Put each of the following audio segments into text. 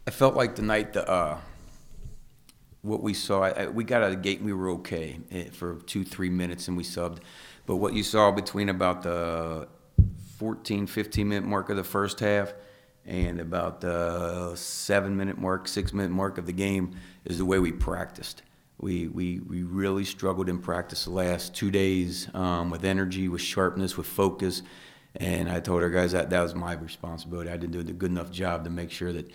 I felt like tonight what we saw. We got out of the gate and we were okay for 2-3 minutes and we subbed. But what you saw between about the 14, 15-minute mark of the first half and about the 7-minute mark, 6-minute mark of the game is the way we practiced. We really struggled in practice the last 2 days with energy, with sharpness, with focus. And I told our guys that was my responsibility. I didn't do a good enough job to make sure that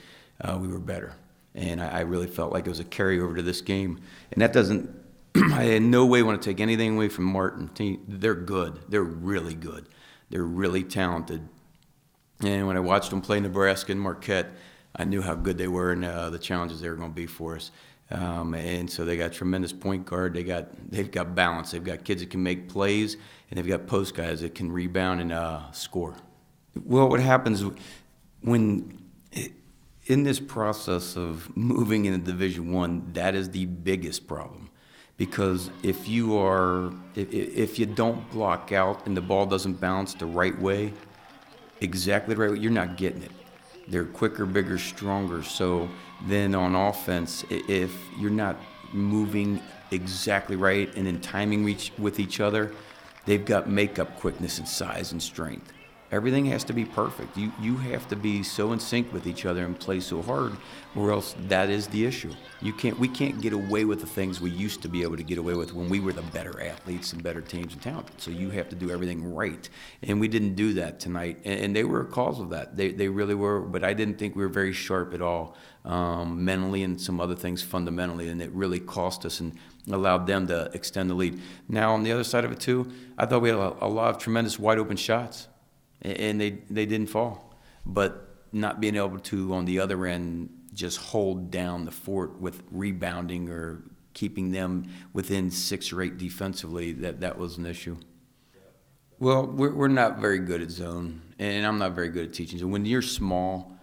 we were better. And I really felt like it was a carryover to this game. And that doesn't, I in no way want to take anything away from Martin. They're good. They're really good. They're really talented. And when I watched them play Nebraska and Marquette, I knew how good they were and the challenges they were going to be for us. And so they got a tremendous point guard. They've got balance. They've got kids that can make plays, and they've got post guys that can rebound and score. Well, what happens when in this process of moving into Division I, that is the biggest problem. Because if you don't block out and the ball doesn't bounce the right way, exactly the right way, you're not getting it. They're quicker, bigger, stronger. So then on offense, if you're not moving exactly right and in timing with each other, they've got makeup quickness and size and strength. Everything has to be perfect. You have to be so in sync with each other and play so hard, or else that is the issue. We can't get away with the things we used to be able to get away with when we were the better athletes and better teams and talented. So you have to do everything right, and we didn't do that tonight. And they were a cause of that. They really were. But I didn't think we were very sharp at all, mentally and some other things fundamentally, and it really cost us and allowed them to extend the lead. Now on the other side of it too, I thought we had a lot of tremendous wide open shots. And they didn't fall. But not being able to, on the other end, just hold down the fort with rebounding or keeping them within 6 or 8 defensively, that was an issue. Well, we're not very good at zone, and I'm not very good at teaching. So when you're small,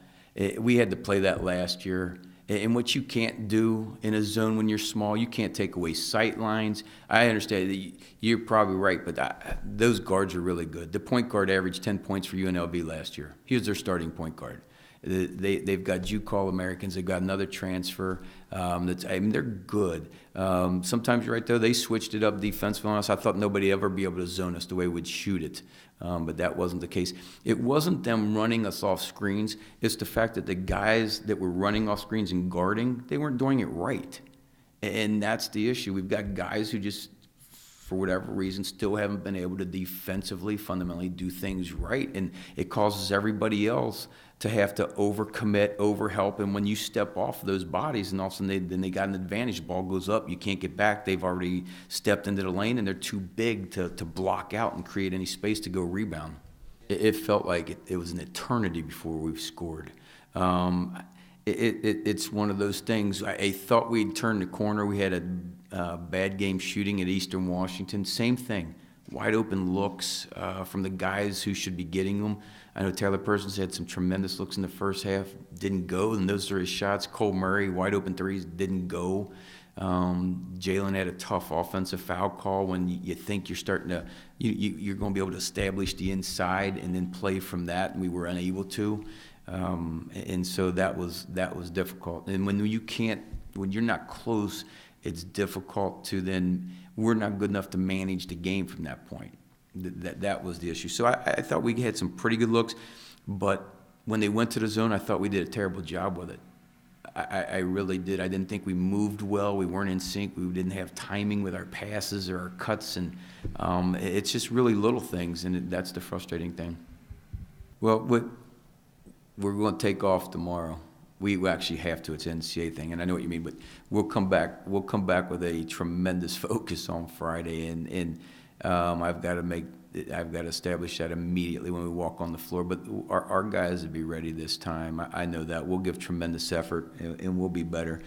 we had to play that last year. And what you can't do in a zone when you're small, you can't take away sight lines. I understand that you're probably right, but those guards are really good. The point guard averaged 10 points for UNLV last year. He was their starting point guard. They've got JUCO Americans. They've got another transfer. They're good. Sometimes you're right, though. They switched it up defensively on us. I thought nobody ever be able to zone us the way we'd shoot it. But that wasn't the case. It wasn't them running us off screens. It's the fact that the guys that were running off screens and guarding, they weren't doing it right. And that's the issue. We've got guys who just, for whatever reason, still haven't been able to defensively, fundamentally do things right. And it causes everybody else to have to overcommit, overhelp. And when you step off those bodies and all of a sudden they got an advantage, ball goes up, you can't get back. They've already stepped into the lane and they're too big to block out and create any space to go rebound. It felt like it was an eternity before we've scored. It's one of those things. I thought we'd turned the corner. We had a bad game shooting at Eastern Washington. Same thing. Wide open looks from the guys who should be getting them. I know Tayler Persons had some tremendous looks in the first half, didn't go, and those are his shots. Cole Murray, wide open threes, didn't go. Jalen had a tough offensive foul call when you think you're starting to, you're going to be able to establish the inside and then play from that, and we were unable to. And so that was difficult. And when you're not close, it's difficult to then, we're not good enough to manage the game from that point. That was the issue. So I thought we had some pretty good looks, but when they went to the zone, I thought we did a terrible job with it. I really did. I didn't think we moved well. We weren't in sync. We didn't have timing with our passes or our cuts, and it's just really little things, and that's the frustrating thing. Well, we're going to take off tomorrow. We actually have to. It's an NCAA thing, and I know what you mean. But we'll come back. We'll come back with a tremendous focus on Friday, and I've got to establish that immediately when we walk on the floor. But our guys will be ready this time. I know that. We'll give tremendous effort, and we'll be better.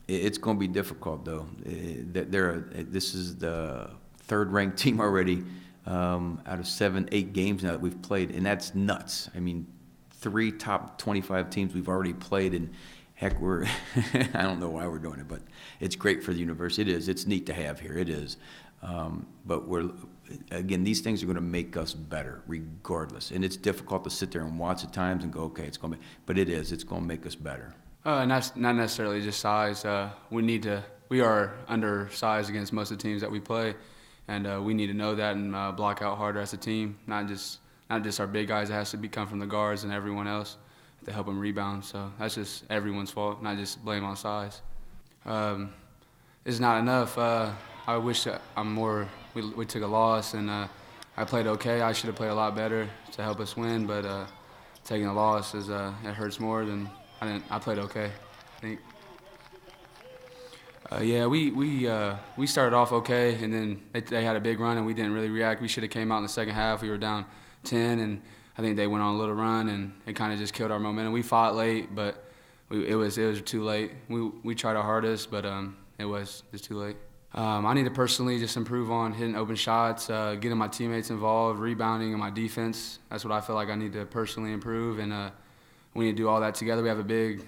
It's going to be difficult, though. This is the third-ranked team already out of 7, 8 games now that we've played, and that's nuts. I mean, 3 top 25 teams we've already played, and heck, I don't know why we're doing it, but it's great for the university. It is. It's neat to have here. It is. But again, these things are going to make us better regardless. And it's difficult to sit there and watch at times and go, okay, it's going to be, but it's going to make us better. Not necessarily just size. We are undersized against most of the teams that we play, and we need to know that and block out harder as a team. Not just our big guys. It has to come from the guards and everyone else to help them rebound. So that's just everyone's fault, not just blame on size. It's not enough. I wish I'm more. We took a loss, and I played okay. I should have played a lot better to help us win, but taking a loss it hurts more than I played okay, I think. Yeah, we started off okay, and then they had a big run, and we didn't really react. We should have came out in the second half. We were down 10, and I think they went on a little run, and it kind of just killed our momentum. We fought late, but it was too late. We tried our hardest, but it was just too late. I need to personally just improve on hitting open shots, getting my teammates involved, rebounding, and my defense. That's what I feel like I need to personally improve, and we need to do all that together. We have a big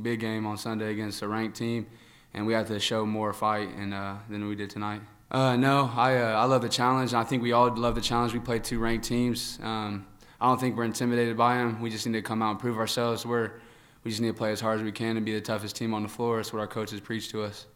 game on Sunday against a ranked team, and we have to show more fight than we did tonight. No, I love the challenge. I think we all love the challenge. We played 2 ranked teams. I don't think we're intimidated by them. We just need to come out and prove ourselves. We just need to play as hard as we can and be the toughest team on the floor. That's what our coaches preach to us.